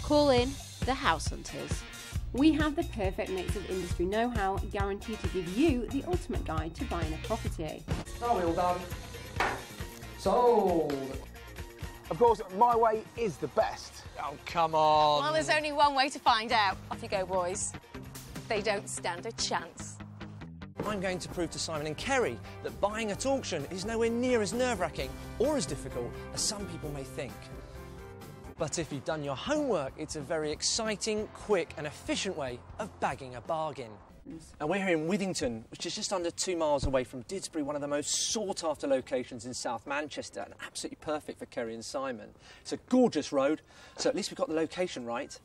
Call in the House Hunters. We have the perfect mix of industry know-how, guaranteed to give you the ultimate guide to buying a property. Are we all done? Sold! Of course, my way is the best. Oh, come on. Well, there's only one way to find out. Off you go, boys. They don't stand a chance. I'm going to prove to Simon and Kerry that buying at auction is nowhere near as nerve-wracking or as difficult as some people may think. But if you've done your homework, it's a very exciting, quick and efficient way of bagging a bargain. And we're here in Withington, which is just under 2 miles away from Didsbury, one of the most sought-after locations in South Manchester, and absolutely perfect for Kerry and Simon. It's a gorgeous road, so at least we've got the location right.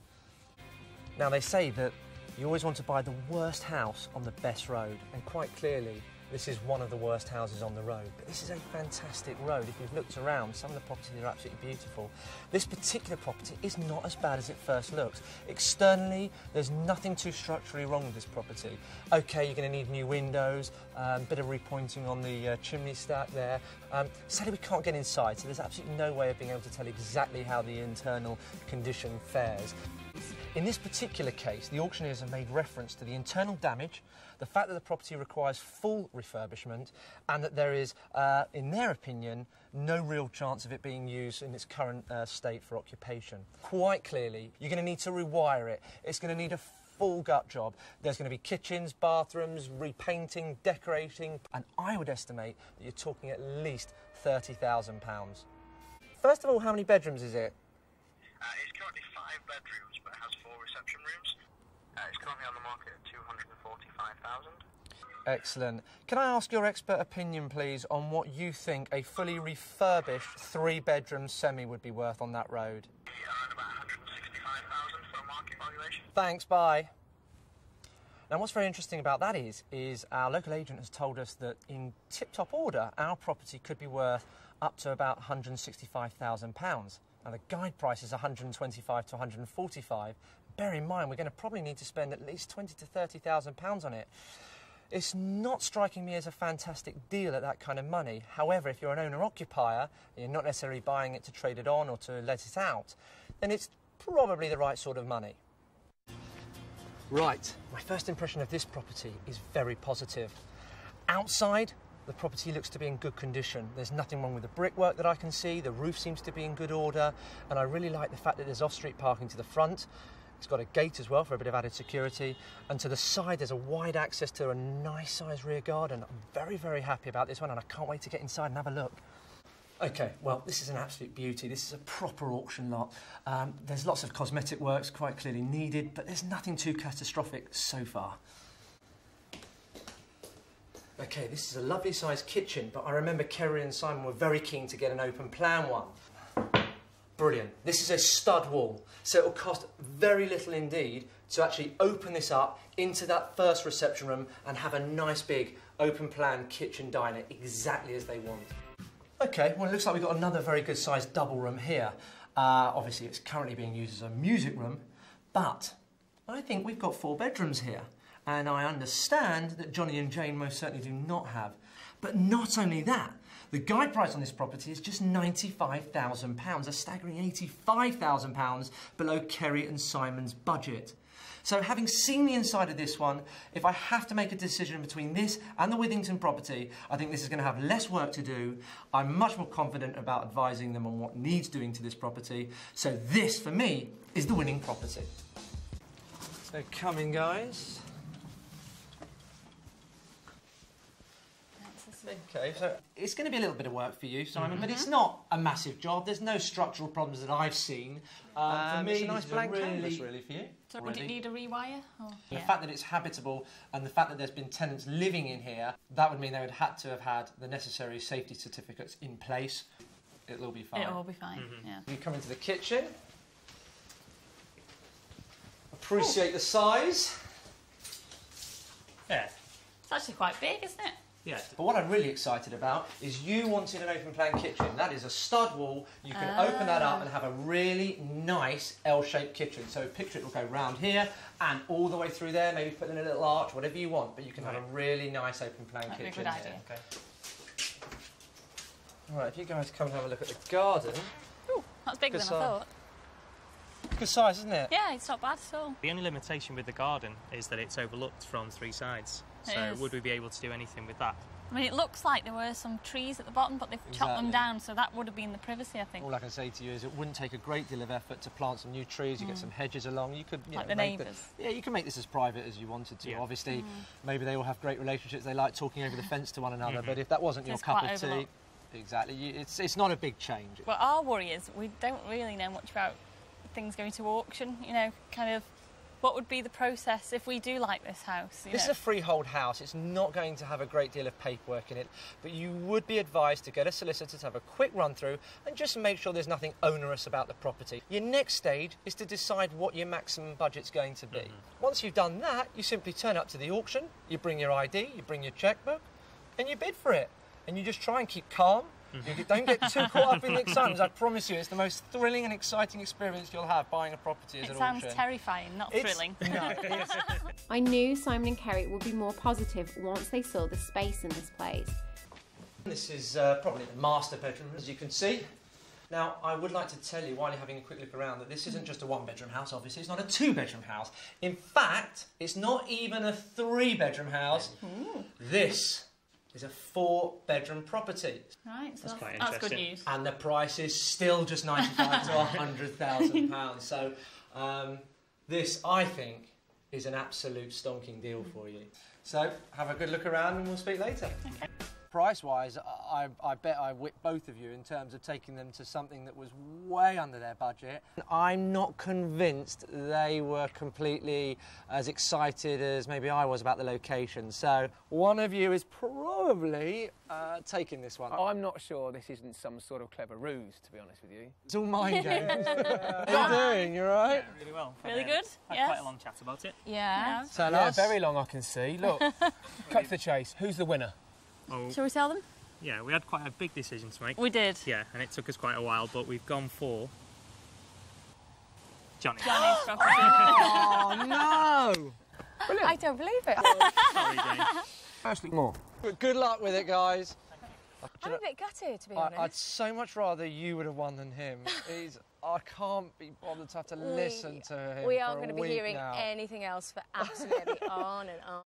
Now, they say that you always want to buy the worst house on the best road, and quite clearly, this is one of the worst houses on the road. But this is a fantastic road. If you've looked around, some of the properties are absolutely beautiful. This particular property is not as bad as it first looks. Externally, there's nothing too structurally wrong with this property. OK, you're going to need new windows, a bit of repointing on the chimney stack there. Sadly, we can't get inside, so there's absolutely no way of being able to tell exactly how the internal condition fares. In this particular case, the auctioneers have made reference to the internal damage, the fact that the property requires full refurbishment, and that there is, in their opinion, no real chance of it being used in its current state for occupation. Quite clearly, you're going to need to rewire it. It's going to need a full gut job. There's going to be kitchens, bathrooms, repainting, decorating, and I would estimate that you're talking at least £30,000. First of all, how many bedrooms is it? It's currently 5 bedrooms, but it has 4 reception rooms. It's currently on the market at 245,000. Excellent. Can I ask your expert opinion, please, on what you think a fully refurbished 3-bedroom semi would be worth on that road? Around about 165,000 for a market valuation. Thanks, bye. Now, what's very interesting about that is our local agent has told us that in tip-top order, our property could be worth up to about £165,000. Now, the guide price is 125 to 145. Bear in mind, we're going to probably need to spend at least 20 to 30,000 pounds on it. It's not striking me as a fantastic deal at that kind of money. However, if you're an owner-occupier, and you're not necessarily buying it to trade it on or to let it out, then it's probably the right sort of money. Right, my first impression of this property is very positive. Outside, the property looks to be in good condition. There's nothing wrong with the brickwork that I can see. The roof seems to be in good order. And I really like the fact that there's off-street parking to the front. It's got a gate as well for a bit of added security. And to the side, there's a wide access to a nice-sized rear garden. I'm very, very happy about this one, and I can't wait to get inside and have a look. OK, well, this is an absolute beauty. This is a proper auction lot. There's lots of cosmetic works quite clearly needed, but there's nothing too catastrophic so far. OK, this is a lovely sized kitchen, but I remember Kerry and Simon were very keen to get an open plan one. Brilliant. This is a stud wall, so it'll cost very little indeed to actually open this up into that first reception room and have a nice big open plan kitchen diner exactly as they want. OK, well, it looks like we've got another very good sized double room here. Obviously, it's currently being used as a music room, but I think we've got 4 bedrooms here. And I understand that Johnny and Jane most certainly do not have. But not only that, the guide price on this property is just £95,000, a staggering £85,000 below Kerry and Simon's budget. So having seen the inside of this one, if I have to make a decision between this and the Withington property, I think this is going to have less work to do. I'm much more confident about advising them on what needs doing to this property. So this, for me, is the winning property. So come in, guys. OK, so it's going to be a little bit of work for you, Simon, but it's not a massive job. There's no structural problems that I've seen. For me, it's a nice blank canvas, really, for you. So would it need a rewire? Or? The fact that it's habitable and the fact that there's been tenants living in here, that would mean they would have to have had the necessary safety certificates in place. It'll all be fine. It'll all be fine, yeah. You come into the kitchen. Appreciate the size. Yeah. It's actually quite big, isn't it? Yeah. But what I'm really excited about is you wanted an open plan kitchen. That is a stud wall. You can open that up and have a really nice L-shaped kitchen. So picture it will go round here and all the way through there, maybe put in a little arch, whatever you want, but you can have a really nice open plan kitchen. That'd be a good idea. Okay. All right, if you guys come and have a look at the garden. Ooh, that's bigger than I thought. Good size, isn't it? Yeah, it's not bad at all. The only limitation with the garden is that it's overlooked from 3 sides. It So is. would we be able to do anything with that? I mean, it looks like there were some trees at the bottom, but they've chopped them Exactly. down, so that would have been the privacy, I think. All I can say to you is it wouldn't take a great deal of effort to plant some new trees. You get some hedges along. You could, you Like know, the make neighbours. Yeah, you can make this as private as you wanted to. Yeah. Obviously, maybe they all have great relationships. They like talking over the fence to one another. But if that wasn't your It's cup quite of tea, overlooked. exactly, it's not a big change. Well, our worry is we don't really know much about things going to auction, you know, kind of what would be the process if we do like this house? you This is know? a freehold house. It's not going to have a great deal of paperwork in it, but you would be advised to get a solicitor to have a quick run through and just make sure there's nothing onerous about the property. Your next stage is to decide what your maximum budget's going to be. Once you've done that, you simply turn up to the auction, you bring your ID, you bring your checkbook, and you bid for it. And you just try and keep calm. Don't get too caught up in the excitement. I promise you, it's the most thrilling and exciting experience you'll have buying a property as It an sounds auction. terrifying, not thrilling. No, it is. I knew Simon and Kerry would be more positive once they saw the space in this place. This is probably the master bedroom, as you can see. Now, I would like to tell you, while you're having a quick look around, that this isn't just a 1-bedroom house, obviously. It's not a 2-bedroom house. In fact, it's not even a 3-bedroom house. This is a 4-bedroom property. Right, so quite that's good interesting. news. And the price is still just £95,000 to £100,000. So this, I think, is an absolute stonking deal for you. So have a good look around and we'll speak later. Okay. Price-wise, I bet I whipped both of you in terms of taking them to something that was way under their budget. I'm not convinced they were completely as excited as maybe I was about the location. So one of you is probably taking this one. I'm not sure this isn't some sort of clever ruse, to be honest with you. It's all mind games. How you doing? You all right? Really well. Really good? Had Yes. quite a long chat about it. Yeah. Tell Yeah, us. very long I can see. Look, cut to the chase. Who's the winner? Oh, Shall we tell them? yeah, we had quite a big decision to make. We did. Yeah, and it took us quite a while, but we've gone for Johnny. Johnny's property. Oh, no! I don't believe it. Sorry, Jane. Firstly, more. Good luck with it, guys. I'm a bit gutted, to be I'd honest. so much rather you would have won than him. I can't be bothered to have to listen to him We for aren't a going to be week hearing now. anything else for absolutely on and on.